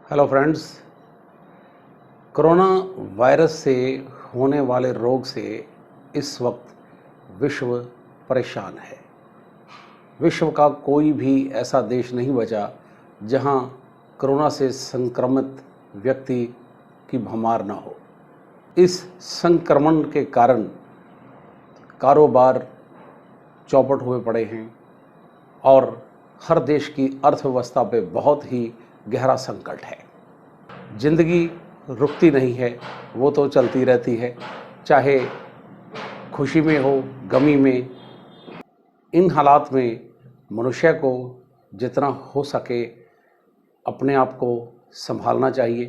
Hello friends. Corona virus से होने वाले रोग से इस वक्त विश्व परेशान है। विश्व का कोई भी ऐसा देश नहीं बचा जहां कोरोना से संक्रमित व्यक्ति की भरमार न हो। इस संक्रमण के कारण कारोबार चौपट हुए पड़े हैं और हर देश की अर्थव्यवस्था पे बहुत ही गहरा संकट है। जिंदगी रुकती नहीं है, वो तो चलती रहती है, चाहे खुशी में हो, गमी में। इन हालात में मनुष्य को जितना हो सके अपने आप को संभालना चाहिए,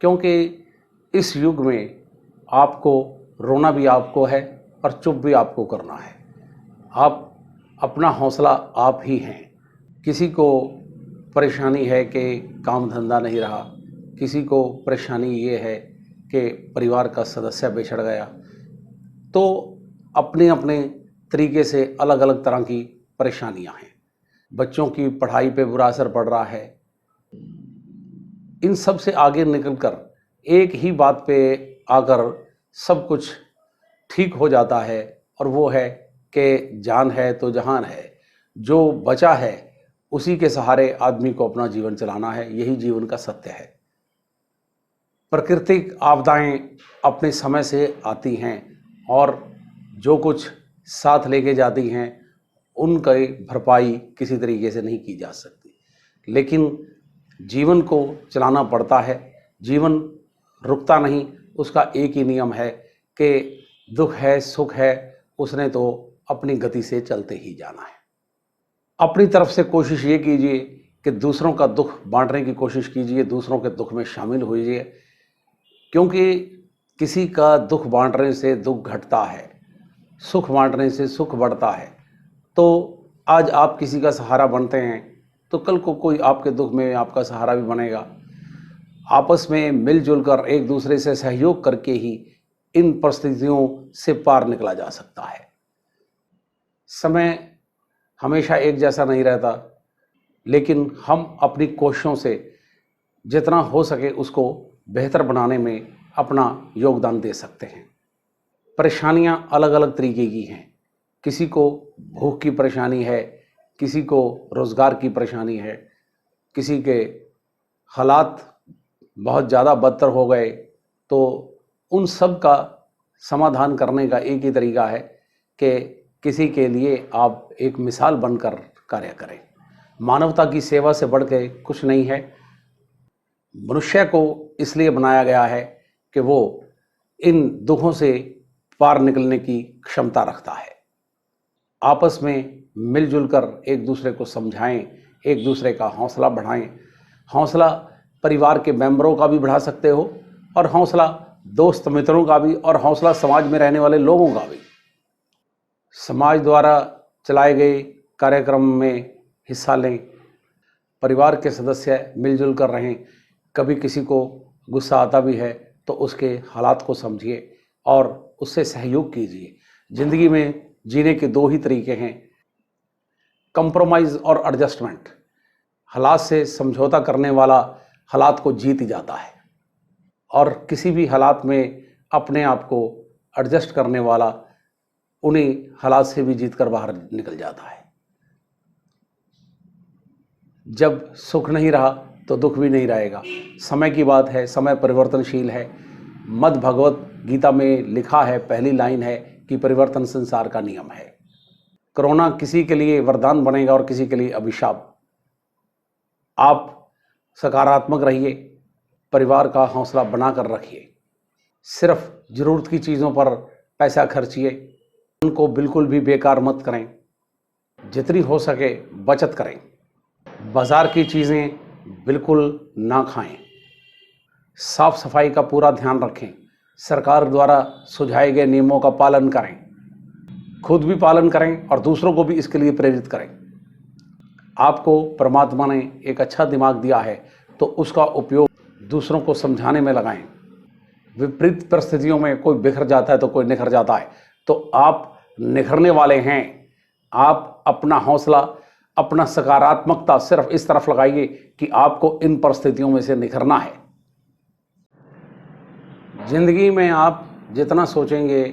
क्योंकि इस युग में आपको रोना भी आपको है और चुप भी आपको करना है। आप अपना हौसला आप ही हैं। किसी को परेशानी है कि काम धंधा नहीं रहा, किसी को परेशानी ये है कि परिवार का सदस्य बिछड़ गया, तो अपने अपने तरीके से अलग अलग तरह की परेशानियां हैं। बच्चों की पढ़ाई पे बुरा असर पड़ रहा है। इन सब से आगे निकलकर एक ही बात पे आकर सब कुछ ठीक हो जाता है, और वो है कि जान है तो जहान है। जो बचा है उसी के सहारे आदमी को अपना जीवन चलाना है। यही जीवन का सत्य है। प्राकृतिक आपदाएं अपने समय से आती हैं और जो कुछ साथ लेके जाती हैं उनकी भरपाई किसी तरीके से नहीं की जा सकती, लेकिन जीवन को चलाना पड़ता है। जीवन रुकता नहीं। उसका एक ही नियम है कि दुख है सुख है, उसने तो अपनी गति से चलते ही जाना है। अपनी तरफ से कोशिश ये कीजिए कि दूसरों का दुख बांटने की कोशिश कीजिए, दूसरों के दुख में शामिल होइए, क्योंकि किसी का दुख बांटने से दुख घटता है, सुख बांटने से सुख बढ़ता है। तो आज आप किसी का सहारा बनते हैं तो कल को कोई आपके दुख में आपका सहारा भी बनेगा। आपस में मिलजुल कर एक दूसरे से सहयोग करके ही इन परिस्थितियों से पार निकला जा सकता है। समय हमेशा एक जैसा नहीं रहता, लेकिन हम अपनी कोशिशों से जितना हो सके उसको बेहतर बनाने में अपना योगदान दे सकते हैं। परेशानियां अलग अलग तरीके की हैं। किसी को भूख की परेशानी है, किसी को रोज़गार की परेशानी है, किसी के हालात बहुत ज़्यादा बदतर हो गए, तो उन सब का समाधान करने का एक ही तरीका है कि किसी के लिए आप एक मिसाल बनकर कार्य करें। मानवता की सेवा से बढ़ के कुछ नहीं है। मनुष्य को इसलिए बनाया गया है कि वो इन दुखों से पार निकलने की क्षमता रखता है। आपस में मिलजुल कर एक दूसरे को समझाएं, एक दूसरे का हौसला बढ़ाएं। हौसला परिवार के मेंबरों का भी बढ़ा सकते हो, और हौसला दोस्त मित्रों का भी, और हौसला समाज में रहने वाले लोगों का भी। समाज द्वारा चलाए गए कार्यक्रम में हिस्सा लें। परिवार के सदस्य मिलजुल कर रहें। कभी किसी को गुस्सा आता भी है तो उसके हालात को समझिए और उससे सहयोग कीजिए। ज़िंदगी में जीने के दो ही तरीके हैं, कंप्रोमाइज़ और एडजस्टमेंट। हालात से समझौता करने वाला हालात को जीत जाता है, और किसी भी हालात में अपने आप को एडजस्ट करने वाला उन्हीं हालात से भी जीत कर बाहर निकल जाता है। जब सुख नहीं रहा तो दुख भी नहीं रहेगा। समय की बात है, समय परिवर्तनशील है। मद् भगवत गीता में लिखा है, पहली लाइन है कि परिवर्तन संसार का नियम है। कोरोना किसी के लिए वरदान बनेगा और किसी के लिए अभिशाप। आप सकारात्मक रहिए, परिवार का हौसला बनाकर रखिए। सिर्फ ज़रूरत की चीज़ों पर पैसा खर्चिए, उनको बिल्कुल भी बेकार मत करें। जितनी हो सके बचत करें। बाज़ार की चीज़ें बिल्कुल ना खाएं। साफ सफाई का पूरा ध्यान रखें। सरकार द्वारा सुझाए गए नियमों का पालन करें। खुद भी पालन करें और दूसरों को भी इसके लिए प्रेरित करें। आपको परमात्मा ने एक अच्छा दिमाग दिया है, तो उसका उपयोग दूसरों को समझाने में लगाएं। विपरीत परिस्थितियों में कोई बिखर जाता है तो कोई निखर जाता है, तो आप निखरने वाले हैं। आप अपना हौसला अपना सकारात्मकता सिर्फ इस तरफ लगाइए कि आपको इन परिस्थितियों में से निखरना है। जिंदगी में आप जितना सोचेंगे,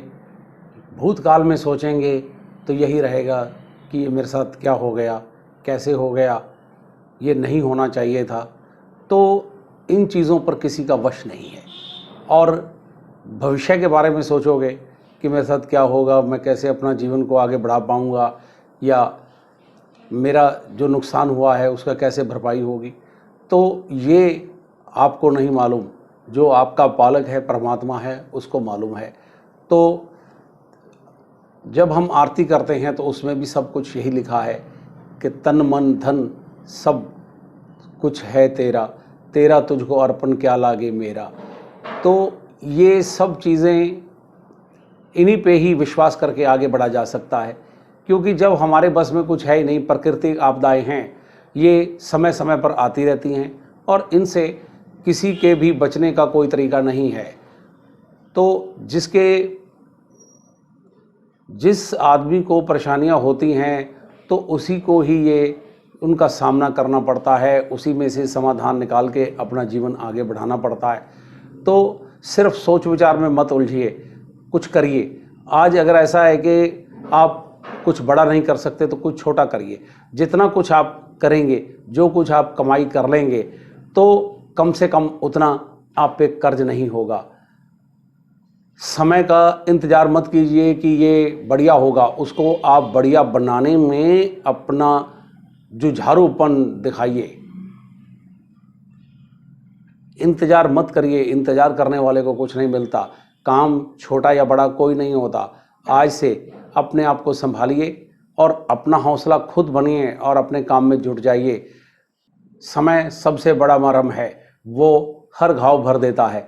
भूतकाल में सोचेंगे, तो यही रहेगा कि ये मेरे साथ क्या हो गया, कैसे हो गया, ये नहीं होना चाहिए था। तो इन चीज़ों पर किसी का वश नहीं है। और भविष्य के बारे में सोचोगे कि मेरे साथ क्या होगा, मैं कैसे अपना जीवन को आगे बढ़ा पाऊँगा, या मेरा जो नुकसान हुआ है उसका कैसे भरपाई होगी, तो ये आपको नहीं मालूम। जो आपका पालक है, परमात्मा है, उसको मालूम है। तो जब हम आरती करते हैं तो उसमें भी सब कुछ यही लिखा है कि तन मन धन सब कुछ है तेरा, तेरा तुझको अर्पण क्या लागे मेरा। तो ये सब चीज़ें इन्हीं पे ही विश्वास करके आगे बढ़ा जा सकता है, क्योंकि जब हमारे बस में कुछ है ही नहीं, प्राकृतिक आपदाएं हैं, ये समय समय पर आती रहती हैं और इनसे किसी के भी बचने का कोई तरीका नहीं है। तो जिस आदमी को परेशानियां होती हैं तो उसी को ही ये उनका सामना करना पड़ता है, उसी में से समाधान निकाल के अपना जीवन आगे बढ़ाना पड़ता है। तो सिर्फ सोच विचार में मत उलझिए, कुछ करिए। आज अगर ऐसा है कि आप कुछ बड़ा नहीं कर सकते तो कुछ छोटा करिए। जितना कुछ आप करेंगे, जो कुछ आप कमाई कर लेंगे, तो कम से कम उतना आप पे कर्ज नहीं होगा। समय का इंतज़ार मत कीजिए कि ये बढ़िया होगा, उसको आप बढ़िया बनाने में अपना जुझारूपन दिखाइए। इंतज़ार मत करिए, इंतज़ार करने वाले को कुछ नहीं मिलता। काम छोटा या बड़ा कोई नहीं होता। आज से अपने आप को संभालिए और अपना हौसला खुद बनिए और अपने काम में जुट जाइए। समय सबसे बड़ा मरहम है, वो हर घाव भर देता है।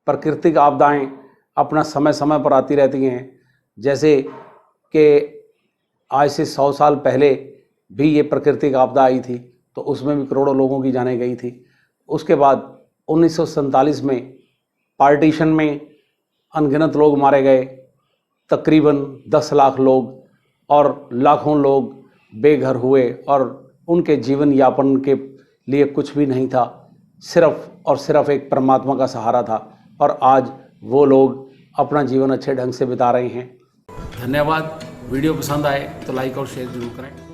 प्राकृतिक आपदाएं अपना समय समय पर आती रहती हैं। जैसे कि आज से 100 साल पहले भी ये प्राकृतिक आपदा आई थी, तो उसमें भी करोड़ों लोगों की जानें गई थी। उसके बाद 1947 में पार्टीशन में अनगिनत लोग मारे गए, तकरीबन 10 लाख लोग, और लाखों लोग बेघर हुए और उनके जीवन यापन के लिए कुछ भी नहीं था, सिर्फ और सिर्फ एक परमात्मा का सहारा था। और आज वो लोग अपना जीवन अच्छे ढंग से बिता रहे हैं। धन्यवाद। वीडियो पसंद आए तो लाइक और शेयर जरूर करें।